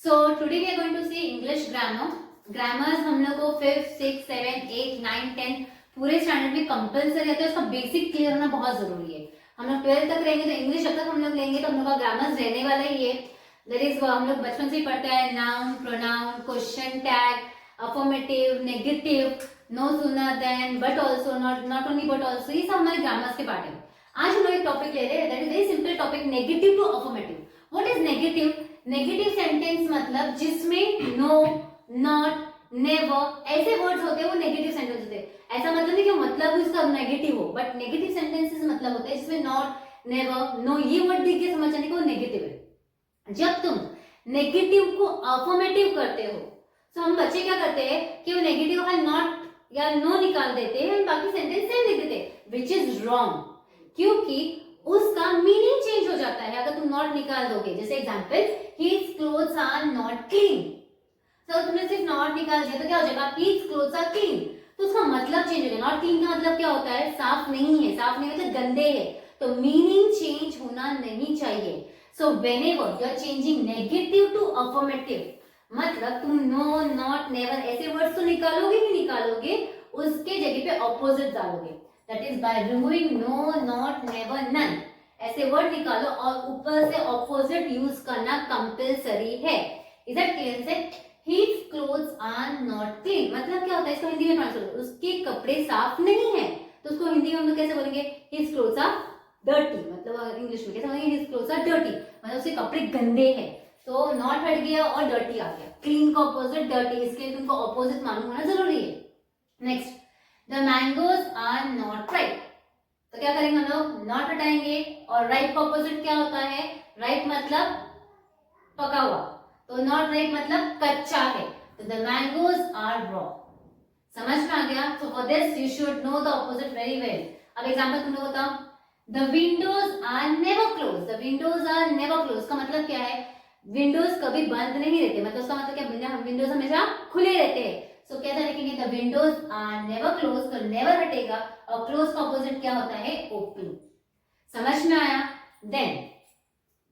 So today we are going to see English grammar. Grammars हम लोग को 5th, 6th, 7th, 8th, 9th, 10th पूरे standard में compulsory है, तो उसका बेसिक क्लियर होना बहुत जरूरी है। हम लोग 12th तक रहेंगे तो इंग्लिश जब तक हम लोग लेंगे तो हम लोग का ग्रामर्स रहने वाला ही है। दैट इज हम लोग बचपन से ही पढ़ते हैं, noun, pronoun, question tag, affirmative, negative, no sooner than, but also, not only but also, ये सब हमारे ग्रामर्स के पार्ट है। आज हम लोग एक टॉपिक ले रहे हैं, that is very simple topic, negative to affirmative. What is negative? Negative sentence मतलब जिसमें नो, नॉट, नेवर ऐसे वर्ड्स होते हैं, वो नेगेटिव सेंटेंस होते हैं। ऐसा मतलब नहीं कि मतलब इसका नेगेटिव हो, बट नेगेटिव सेंटेंसेस मतलब होते हैं जिसमें नॉट, नेवर, नो ये वर्ड देख के समझ जाने को नेगेटिव है। जब तुम नेगेटिव को अफर्मेटिव करते हो तो हम बच्चे क्या करते हैं कि वो नेगेटिव का नॉट या नो निकाल देते हैं, बाकी सेंटेंस सेम लिख देते हैं, विच इज रॉन्ग, क्योंकि उसका मीनिंग चेंज हो जाता है अगर तुम नॉट निकाल दोगे। जैसे example, his clothes are not clean, तो तुमने सिर्फ नॉट निकाल दिया तो क्या हो जाएगा, हिज क्लोथ्स आर क्लीन, तो उसका मतलब चेंज हो गया। नॉट क्लीन का मतलब क्या होता है, साफ नहीं है, साफ नहीं मतलब गंदे है, तो मीनिंग चेंज होना नहीं चाहिए। So whenever you are changing negative to affirmative, मतलब तुम नो, नॉट, नेवर ऐसे वर्ड्स तो निकालोगे ही निकालोगे, उसके जगह पे ऑपोजिट डालोगे। That is by removing no, not, never, none ऐसे वर्ड निकालो और ऊपर से ऑपोजिट यूज करना कंपलसरी है। Is that clear? से His clothes are not clean मतलब क्या होता है, इसको हिंदी में ट्रांसलेट करो, उसके कपड़े साफ नहीं है, तो उसको हिंदी में हम लोग कैसे बोलेंगे, His clothes are dirty, मतलब इंग्लिश में कैसे बोलेंगे, His clothes are dirty मतलब उसके कपड़े गंदे हैं। तो नॉट हट गया और डर्टी आ गया, क्लीन का ऑपोजिट डर्टी, इसके लिए तुमको ऑपोजिट मालूम होना जरूरी है। Next, the mangoes are not ripe, तो क्या करेंगे हम लोग, नॉट हटाएंगे, और राइप का ऑपोजिट क्या होता है, राइप मतलब पका हुआ, तो नॉट राइप मतलब कच्चा है, तो द मैंगोज आर रॉ। समझ में आ गया? So for this you should know the opposite very well. अब एग्जांपल तुम लोग बताओ, the windows are never close, the windows are never close का मतलब क्या है, विंडोज कभी बंद नहीं रहते, मतलब उसका मतलब क्या, विंडोज हमेशा खुले रहते हैं। सो कैसा लिखेंगे, the windows are never close, तो नेवर हटेगा और क्लोज का ऑपोजिट क्या होता है, ओपन। समझ में आया? Then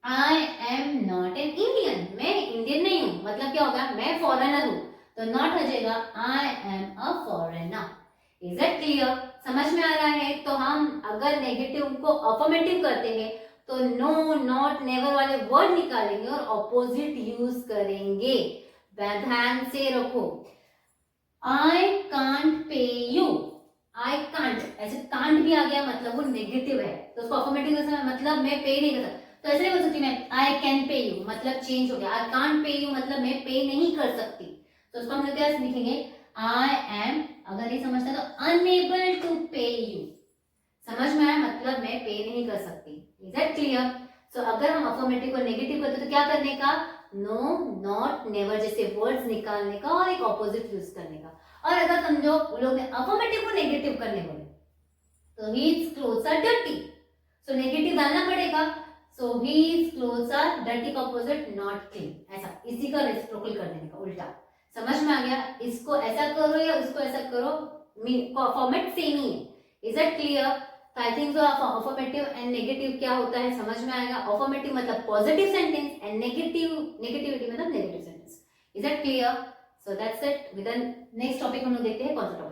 I am not an Indian, मैं इंडियन नहीं हूं, मतलब क्या होगा, मैं फॉरेनर हूं, तो नॉट हो जाएगा I am a foreigner। Is that clear? समझ में आ रहा है? तो हम अगर नेगेटिव को अफर्मेटिव करते हैं तो नो, नॉट, नेवर वाले वर्ड निकालेंगे और ऑपोजिट यूज करेंगे। ध्यान से रखो, I can't pay you, I can't, ऐसे कांट भी आ गया मतलब वो नेगेटिव है, तो उसको अफर्मेटिव का मतलब मैं पे नहीं कर सकता, तो ऐसे नहीं बोल सकती मैं आई कैन पे यू, मतलब चेंज हो गया, आई कांट पे यू मतलब मैं पे नहीं कर सकती, तो उसको हम लोग क्या लिखेंगे, आई एम, अगर नहीं समझता तो अनएबल टू पे यू। समझ में आया? मतलब मैं पे नहीं कर सकती। Is that clear? सो अगर हम अफर्मेटिव को नेगेटिव करते तो क्या करने का, नो, नॉट, नेवर जैसे वर्ड्स निकालने का और एक ऑपोजिट यूज करने का। और अगर समझो वो लोग ने अफर्मेटिव को नेगेटिव करने बोले तो his clothes are dirty, so negative डालना पड़ेगा, so his clothes are dirty का opposite not clean, ऐसा इसी का रेसिप्रोकल कर देने का उल्टा। समझ में आ गया? इसको ऐसा करो या उसको ऐसा करो, फॉर्मेट सेम ही है। Is that clear? तो I think so affirmative and negative क्या होता है समझ में आएगा। अफर्मेटिव मतलब पॉजिटिव सेंटेंस एंड नेगेटिविटी मतलब negative sentence. Is that clear? So that's it. With the next topic हम लोग देखते हैं कौन सा टॉपिक।